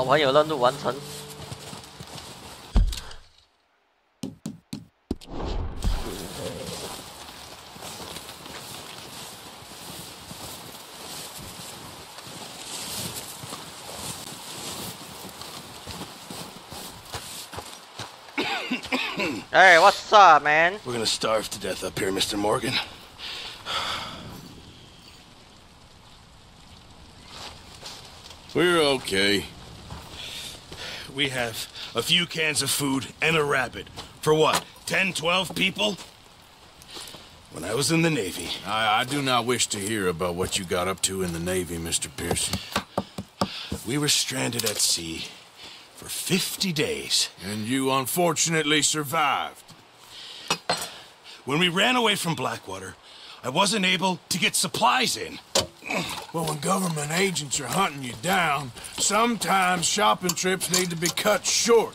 好朋友任务完成。Hey, what's up, man? We're gonna starve to death up here, Mr. Morgan. We're okay. We have a few cans of food and a rabbit. For what, 10, 12 people? When I was in the Navy... I do not wish to hear about what you got up to in the Navy, Mr. Pearson. We were stranded at sea for 50 days. And you unfortunately survived. When we ran away from Blackwater, I wasn't able to get supplies in. Well, when government agents are hunting you down, sometimes shopping trips need to be cut short.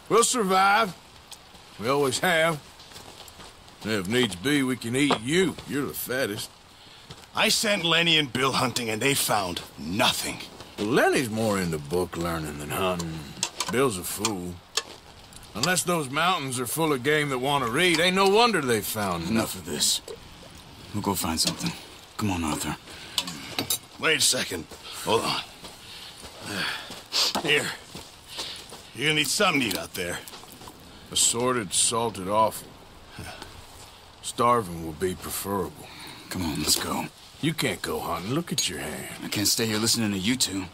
We'll survive. We always have. If needs be, we can eat you. You're the fattest. I sent Lenny and Bill hunting, and they found nothing. Well, Lenny's more into book learning than hunting. Bill's a fool. Unless those mountains are full of game that want to read, ain't no wonder they found Enough of this. We'll go find something. Come on, Arthur. Wait a second. Hold on. Here. You're gonna need something to eat out there. Assorted, salted offal. Starving will be preferable. Come on, let's go. You can't go hunting. Look at your hand. I can't stay here listening to you two.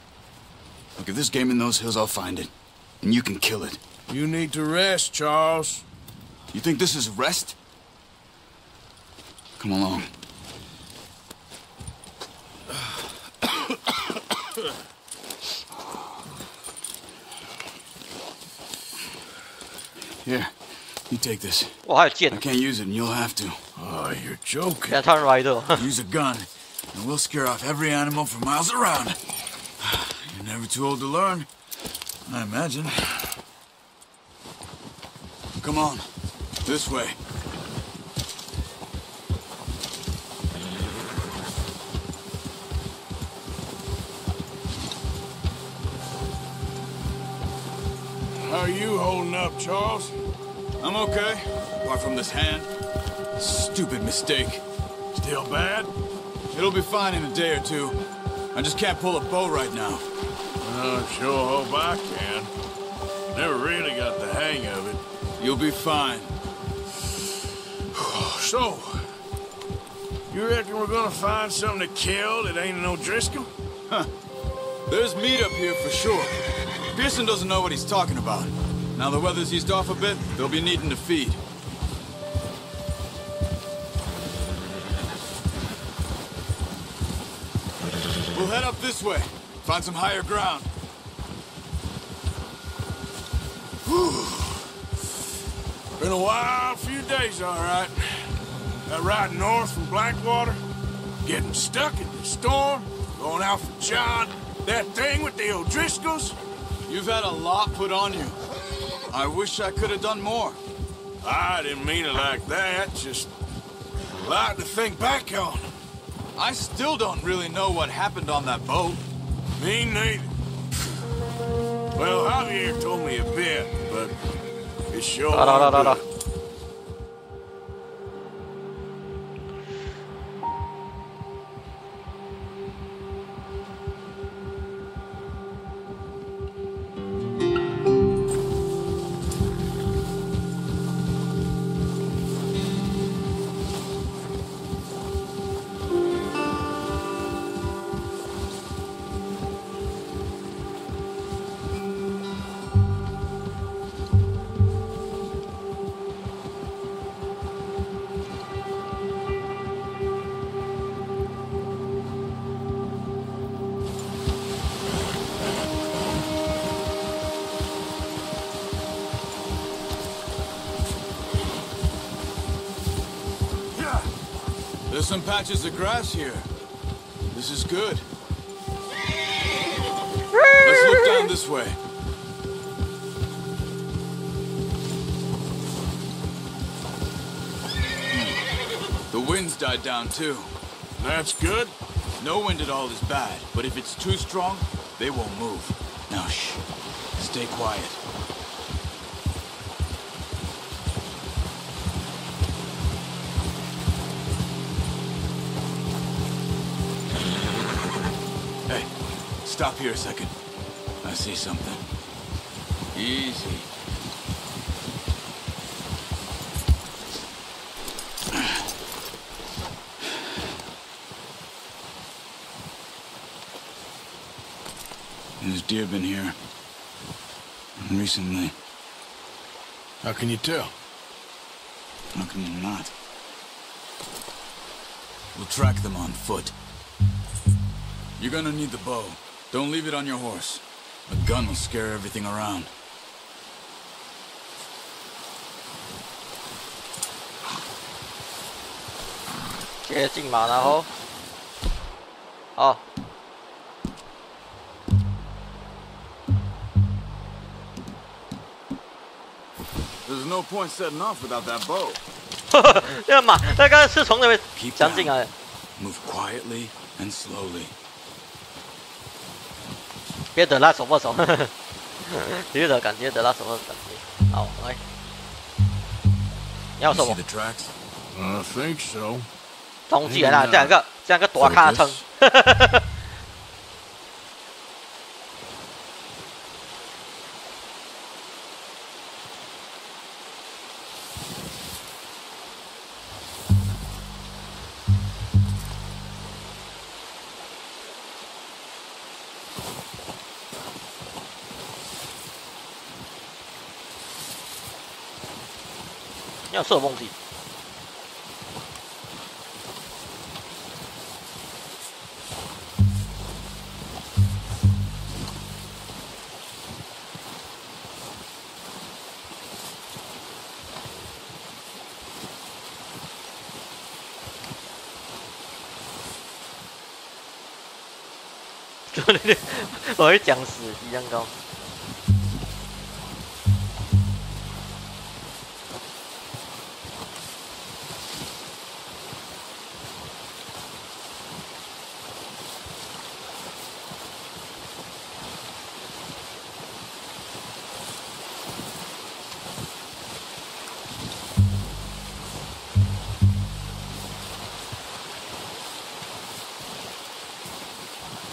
Look, if there's game in those hills, I'll find it. And you can kill it. You need to rest, Charles. You think this is rest? Come along. Here, you take this. 哇，还有剑 I can't use it, and you'll have to. Oh, you're joking. 两趟 rider。 Use a gun, and we'll scare off every animal for miles around. You're never too old to learn, I imagine. Come on, this way. How are you holding up, Charles? I'm okay, apart from this hand. Stupid mistake. Still bad? It'll be fine in a day or two. I just can't pull a bow right now. Sure hope I can. Never really got the hang of it. You'll be fine. So, you reckon we're gonna find something to kill that ain't no Driscoll? Huh. There's meat up here for sure. Pearson doesn't know what he's talking about. Now the weather's eased off a bit, they'll be needing to feed. We'll head up this way. Find some higher ground. Whew. Been a wild few days, all right. That ride north from Blackwater, getting stuck in the storm, going out for John, that thing with the O'Driscolls. You've had a lot put on you. I wish I could have done more. I didn't mean it like that, just a lot to think back on. I still don't really know what happened on that boat. Me neither. Well, Javier told me a bit, but it's sure good. There's some patches of grass here. This is good. Let's look down this way. The wind's died down too. That's good. No wind at all is bad, but if it's too strong, they won't move. Now, shh. Stay quiet. Hey, stop here a second. I see something. Easy. There's deer been here recently. How can you tell? How can you not? We'll track them on foot. You're gonna need the bow. Don't leave it on your horse. A gun will scare everything around.接近嘛，然后，哦。 There's no point setting off without that bow. 那个马，那个是从那边将近来。Move quietly and slowly. 别得拉手握手，有点感觉得拉手握手感觉。好，来，你要什么 I think so. 统计人啊，这样一个大卡称。要射梦机。我会讲死一样高。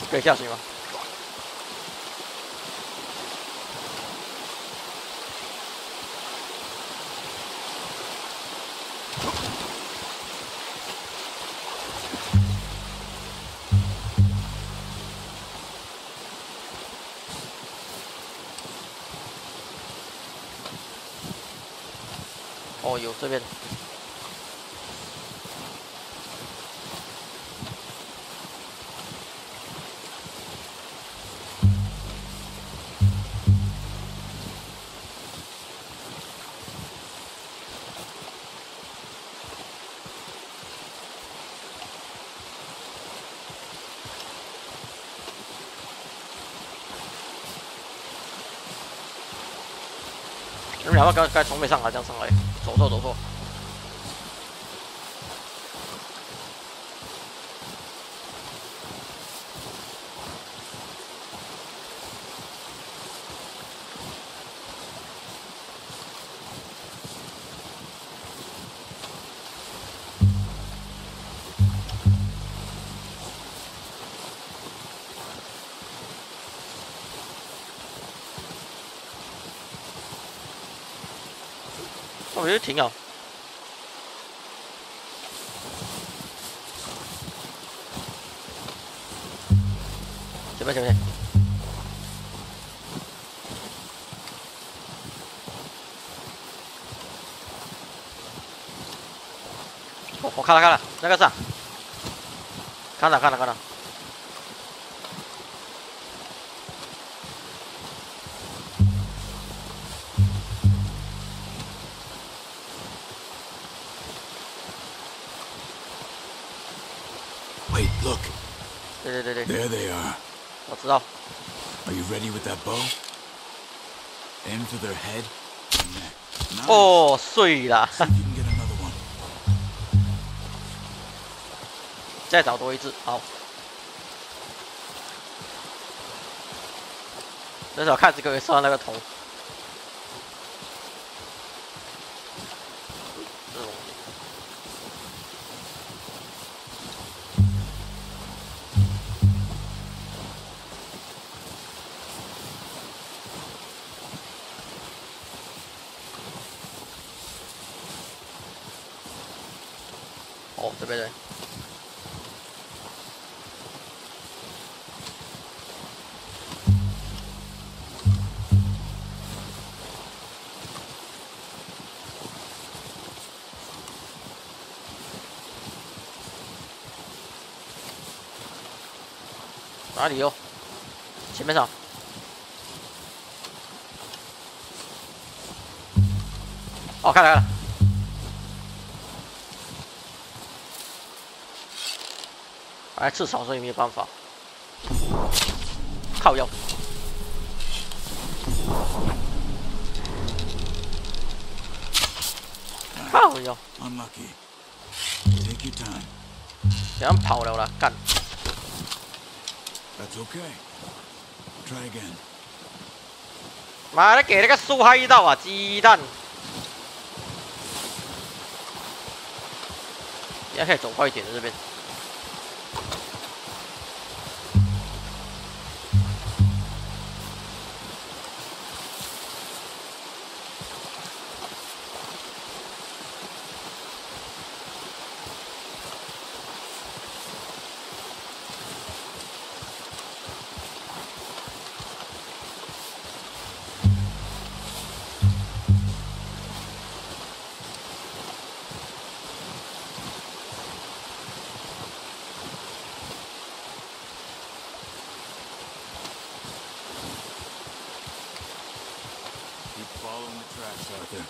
可以下水吗？哦，有这边。 你们两个该从没上来，这样上来，走错走错。我觉得挺好。前面前面。我看了，那个是，看了。 Wait, look. 对。 There they are. 我知道。 Are you ready with that bow? Aim for their head and neck. Nice. 哦，碎啦！ See if you can get another one. 再找多一只，好。至少看这个上那个头。哦，这边人。 哪里哟？前面上。哦，看来了。哎，至少所以没有办法。靠腰。靠腰。Unlucky. Take your time. 这样跑了啦，干。 That's okay. Try again. 妈的，给那个树害到啊！鸡蛋。现在可以走快一点的这边。Following the tracks, Arthur.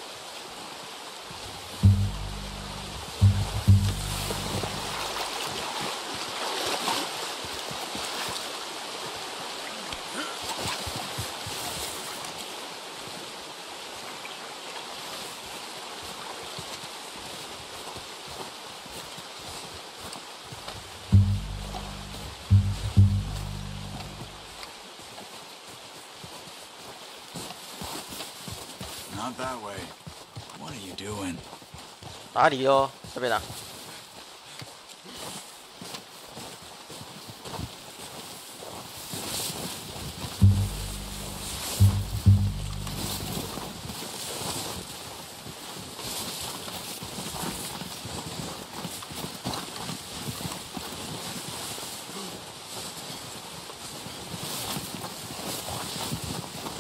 Not that way. What are you doing? 哪里哟？这边的。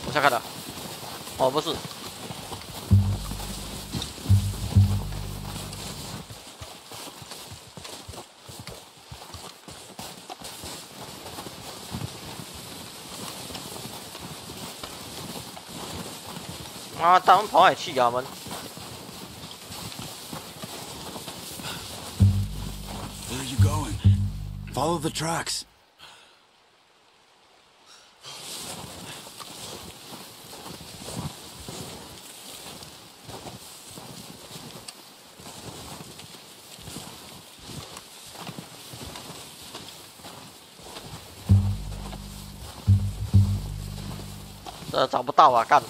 我下看的。哦，不是。 啊！他们跑哪去啊？们 Where are you going? Follow the tracks. 这找不到啊！干！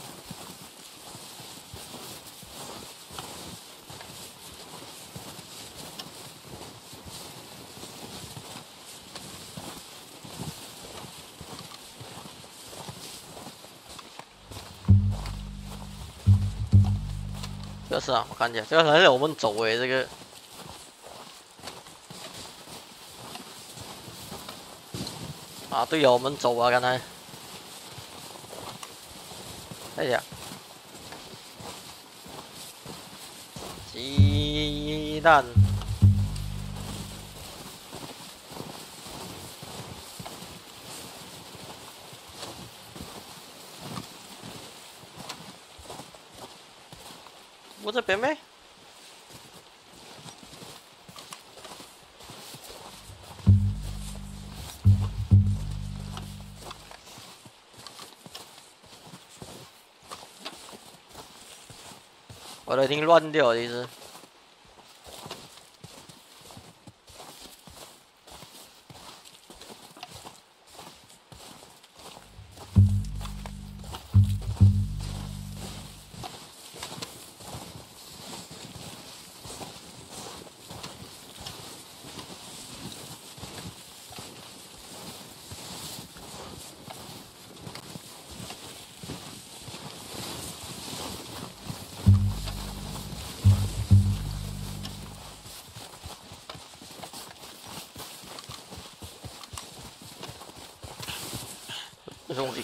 就是啊，我看见这个好像我们走诶，这个啊，对呀，我们走啊，刚才，哎呀，鸡蛋，我这边没。 我的已经乱掉了，其实。这东西。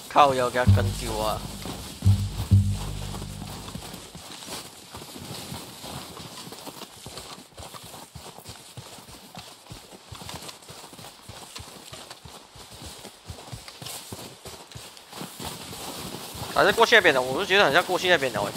靠腰给他跟丢啊！还是过去那边的，我就觉得很像过去那边的哎。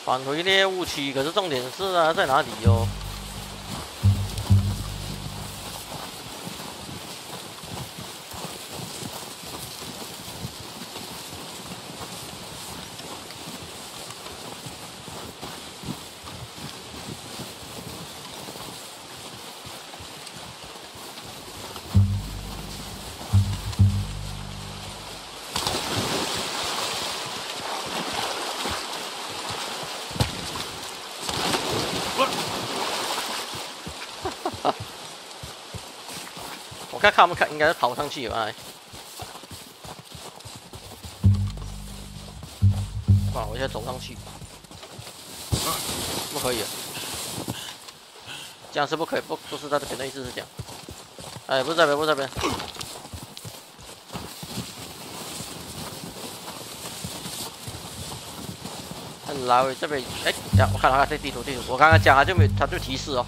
返回猎物区，可是重点是啊，在哪里哦？我看他们应该是跑上去了哎。哇！我现在走上去，不可以了，这样是不可以，不是在这边的意思是这样。哎，不是这边，不是这边。很老这边，哎，我看这地图，我刚刚讲了就没，它就提示哦。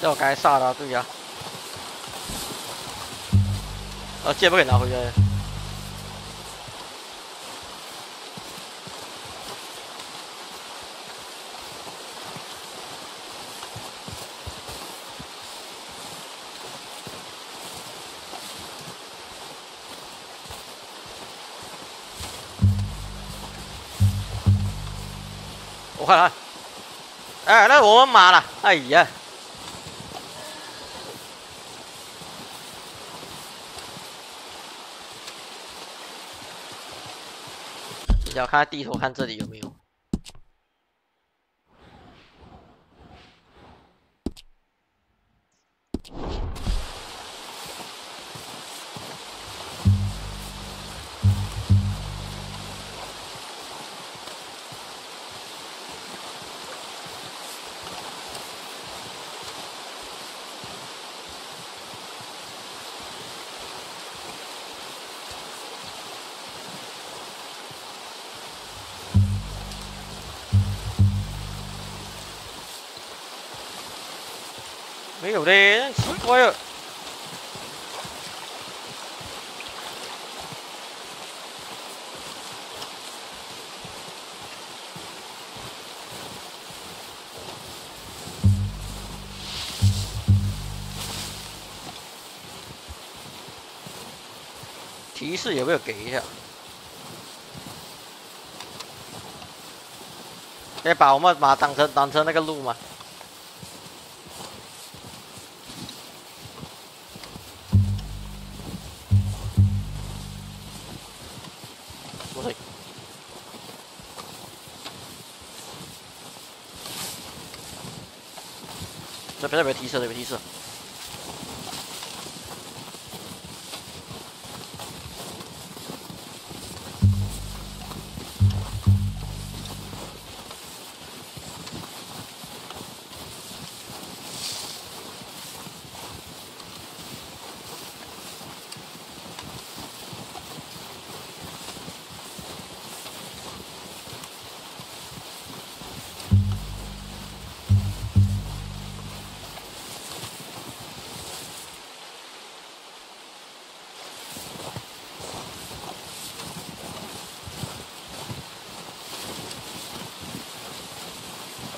这我刚才杀了，对呀、剑不可以拿回来。我看看，哎，那我们马了，哎呀！要看地图，看这里有没有。没有的，奇怪了。提示有没有给一下？可以把我们马当成那个路吗？不对。这边提示，这边提示。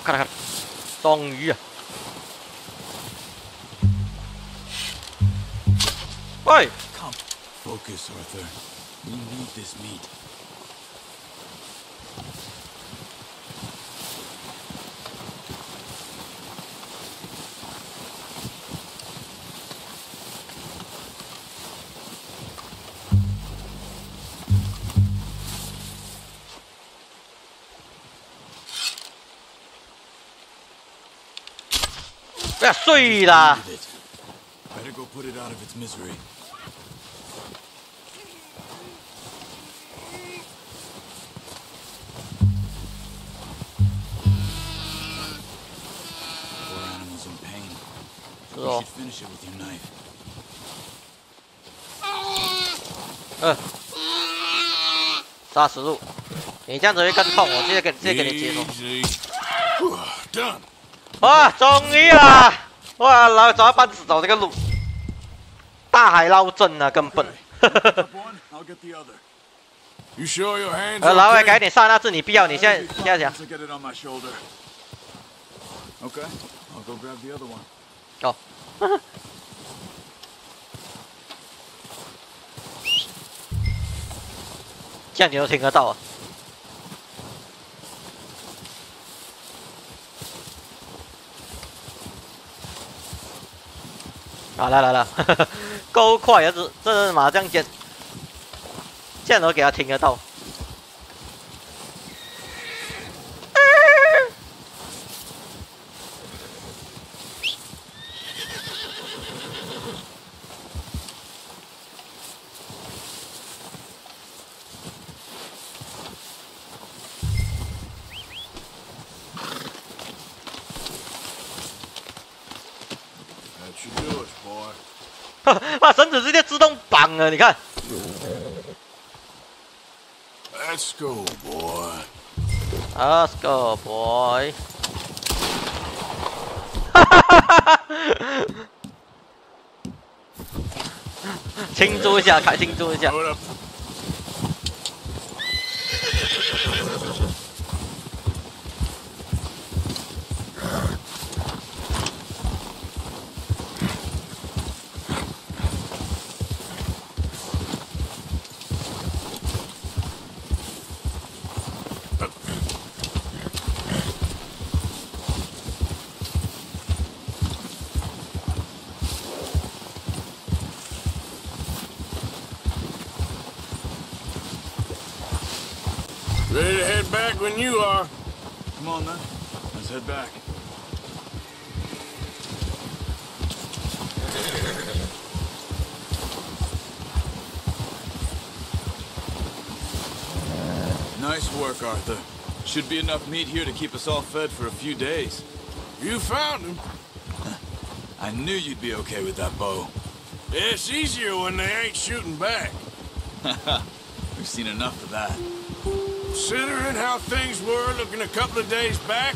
看了看，终于啊！喂 Come, focus, Arthur. We need this meat. 不要睡啦！ Better go put it out of its misery. Poor animal's in pain. You should finish it with your knife. 杀死路，你这样子会更痛，我直接给你接受。 Done. 哇，终于啦！哇，老早要半死走这个路，大海捞针啊，根本。You sure your hands 老外 okay? 改点刹那字，你必要，你现在讲。 Okay, I'll go grab the other one. 哦。这样你都听得到啊？ 啊，来了，够快啊！这麻将间，这样都给他听得到。把绳子直接自动绑了，你看。Let's go, boy. Let's go, boy. 庆祝一下，庆祝一下。 Ready to head back when you are. Come on, then. Let's head back. Nice work, Arthur. Should be enough meat here to keep us all fed for a few days. You found him. I knew you'd be okay with that bow. It's easier when they ain't shooting back. We've seen enough of that. Considering how things were looking a couple of days back,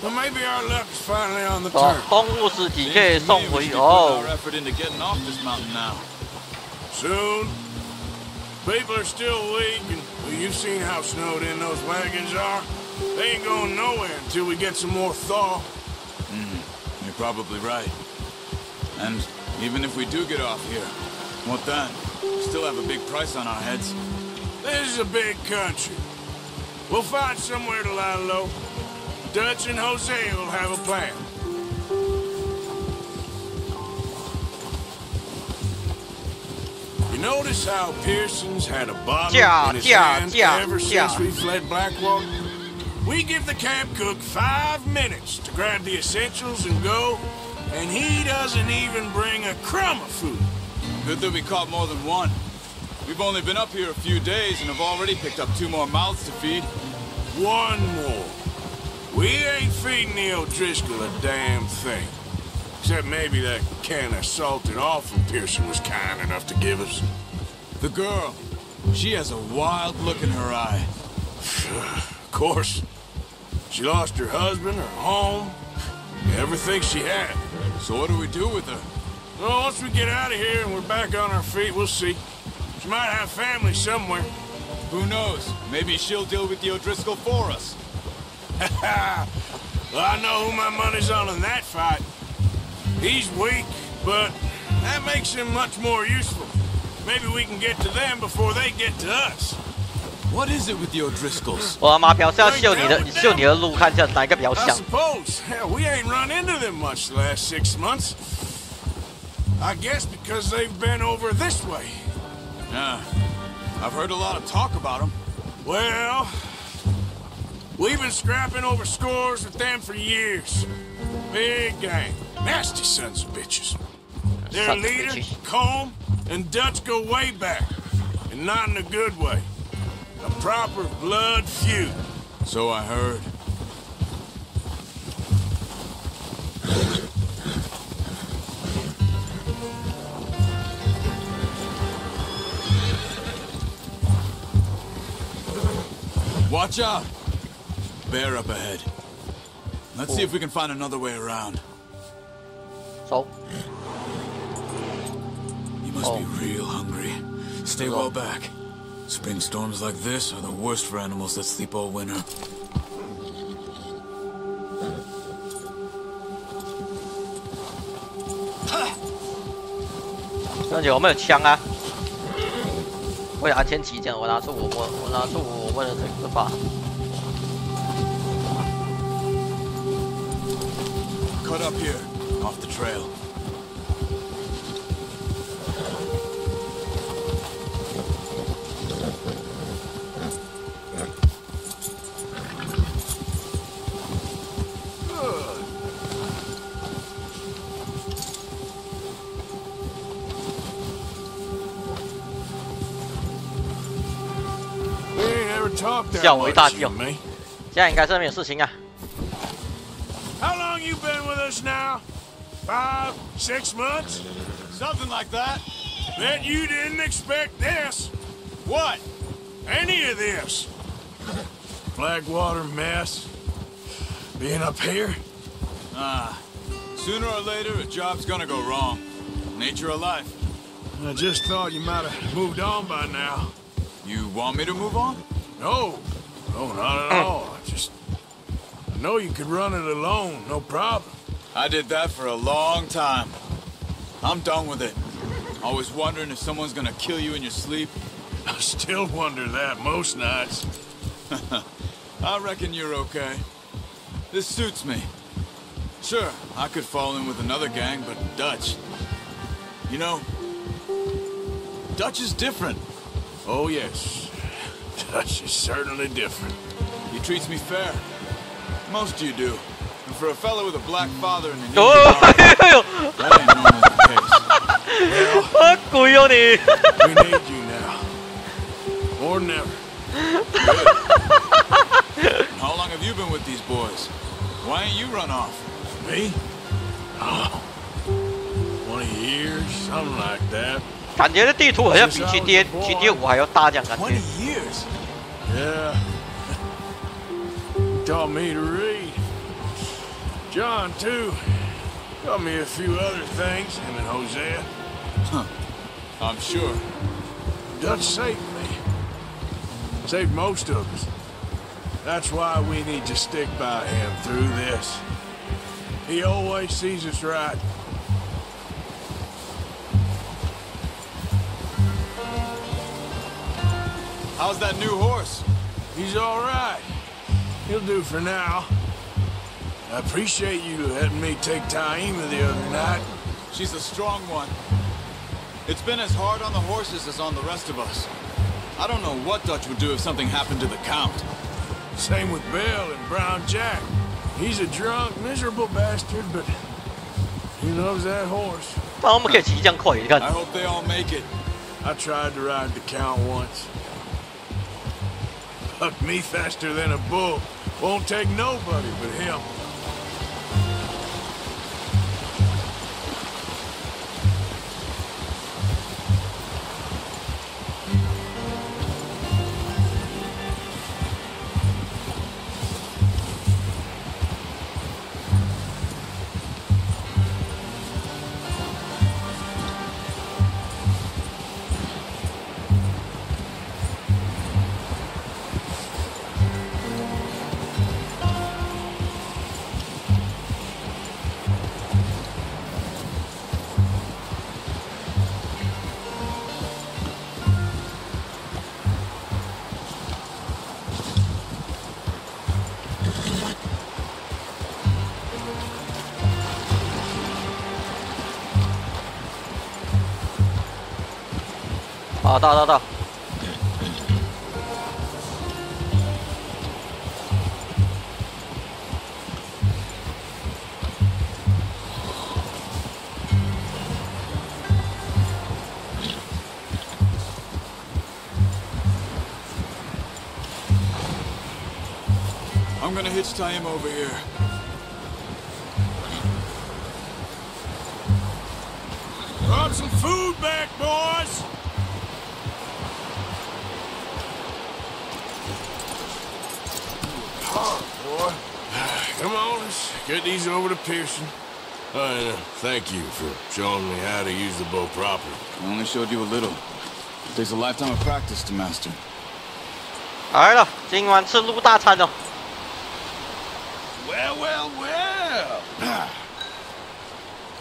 well, maybe our luck is finally on the turn. 动物尸体可以送回哦。 Our effort into getting off this mountain now. Soon. People are still weak, and well, you've seen how snowed in those wagons are. They ain't going nowhere until we get some more thaw. You're probably right. And even if we do get off here, what then? We still have a big price on our heads. This is a big country. We'll find somewhere to lie low. Dutch and Jose will have a plan. You notice how Pearson's had a bottle in his hand ever since we fled Blackwater? We give the camp cook 5 minutes to grab the essentials and go, and he doesn't even bring a crumb of food. Good that we caught more than one. We've only been up here a few days and have already picked up 2 more mouths to feed. 1 more. We ain't feeding the O'Driscoll a damn thing. Except maybe that can of salted offal Pearson was kind enough to give us. The girl, she has a wild look in her eye. Of course. She lost her husband, her home, everything she had. So what do we do with her? Well, once we get out of here and we're back on our feet, we'll see. She might have family somewhere. Who knows? Maybe she'll deal with the O'Driscoll for us. Well, I know who my money's on in that fight. He's weak, but that makes him much more useful. Maybe we can get to them before they get to us. What is it with the O'Driscolls? 我马表是要秀你的路，看一下哪一个比较 I 像。 suppose. Hell, we ain't run into them much the last 6 months. I guess because they've been over this way. Yeah, I've heard a lot of talk about them. Well, we've been scrapping over scores with them for years. Big gang. Nasty sons of bitches. Their leader, Combe, and Dutch go way back. And not in a good way. A proper blood feud. So I heard. Watch out! Bear up ahead. Let's see if we can find another way around. So. You must be real hungry. Stay well back. Spring storms like this are the worst for animals that sleep all winter. 而且我们有枪啊！为了安全起见，我拿出我们的这个把。 Cut up here, off the trail. Talk 吓 that 我一大 much, 跳 me. 现在应该是没有事情啊。 How long you been with us now? 5, 6 months? Something like that. Bet you didn't expect this. What? Any of this. Blackwater mess. Being up here? Sooner or later, a job's gonna go wrong. Nature of life. I just thought you might have moved on by now. You want me to move on? No, not at all. I know you could run it alone, no problem. I did that for a long time. I'm done with it. Always wondering if someone's gonna kill you in your sleep. I still wonder that most nights. I reckon you're okay. This suits me. Sure, I could fall in with another gang, but Dutch... You know, Dutch is different. Oh, yes. Dutch is certainly different. He treats me fair. Most of you do. And for a fellow with a black father and an Indian Oh, that ain't normally the case. We need you now. Or never. Good. How long have you been with these boys? Why ain't you run off? Me? Oh, 20 years, something like that. 感觉这地图好像比 GDDR5 还要大，这样感 20 觉。 years? Yeah. He taught me to read. John, too. Taught me a few other things, him and Hosea. Huh. I'm sure. Dutch saved me. Saved most of us. That's why we need to stick by him through this. He always sees us right. How's that new horse? He's all right. He'll do for now. I appreciate you letting me take Taima the other night. She's a strong one. It's been as hard on the horses as on the rest of us. I don't know what Dutch would do if something happened to the Count. Same with Bill and Brown Jack. He's a drunk, miserable bastard, but he loves that horse. 那我们可以骑这样快，你看。 I hope they all make it. I tried to ride the Count once. Bucked me faster than a bull. Won't take nobody but him. 好，到。I'm gonna hitch-tie him over here. Brought some food back, boys! Hard, boy. Come on, let's get these over to Pearson. Thank you for showing me how to use the bow properly. I only showed you a little. It takes a lifetime of practice to master. 来了，今晚吃撸大餐哦。 Well.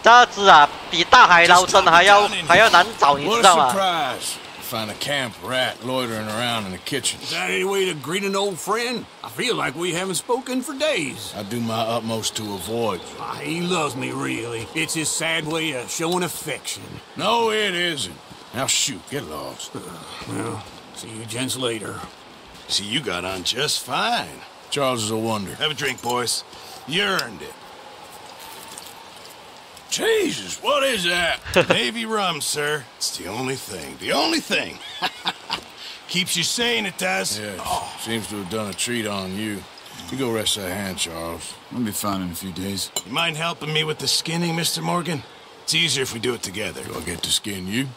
这只啊，比大海捞针还要难找，你知道吗？ What a surprise! Find a camp rat loitering around in the kitchen. Is that any way to greet an old friend? I feel like we haven't spoken for days. I do my utmost to avoid you. He loves me, really. It's his sad way of showing affection. No, it isn't. Now shoot, get lost. Well, see you gents later. See, you got on just fine. Charles is a wonder. Have a drink, boys. You earned it. Jesus, what is that? Navy rum, sir. It's the only thing. The only thing. Keeps you sane, it does. Yes, seems to have done a treat on you. You go rest that hand, Charles. I'll be fine in a few days. You mind helping me with the skinning, Mr. Morgan? It's easier if we do it together. Do I get to skin you?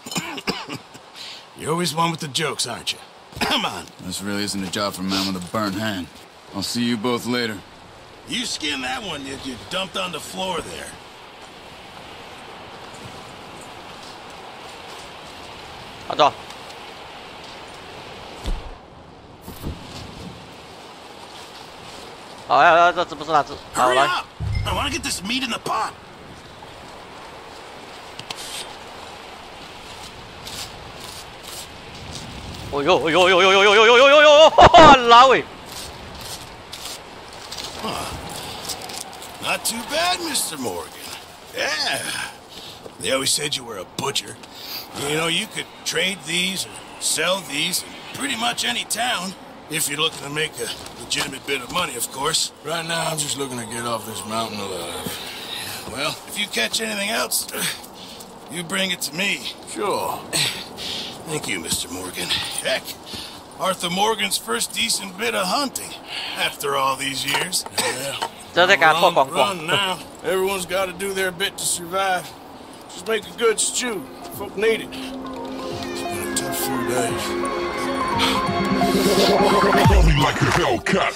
You're always one with the jokes, aren't you? Come on. This really isn't a job for a man with a burnt hand. I'll see you both later. You skin that one you dumped on the floor there. 好走。好，这只不是那只。好 Hurry 来。 up! I want to get this meat in the pot. 哎呦！老伟。 Not too bad, Mr. Morgan. Yeah. They always said you were a butcher. You know, you could trade these or sell these in pretty much any town. If you're looking to make a legitimate bit of money, of course. Right now, I'm just looking to get off this mountain alive. Well, if you catch anything else, you bring it to me. Sure. Thank you, Mr. Morgan. Heck, Arthur Morgan's first decent bit of hunting after all these years. Yeah. 这在给他破光光。 Run now. Everyone's got to do their bit to survive. Just make a good stew. Folk need it. It's been a tough few days. Call me like a Hellcat.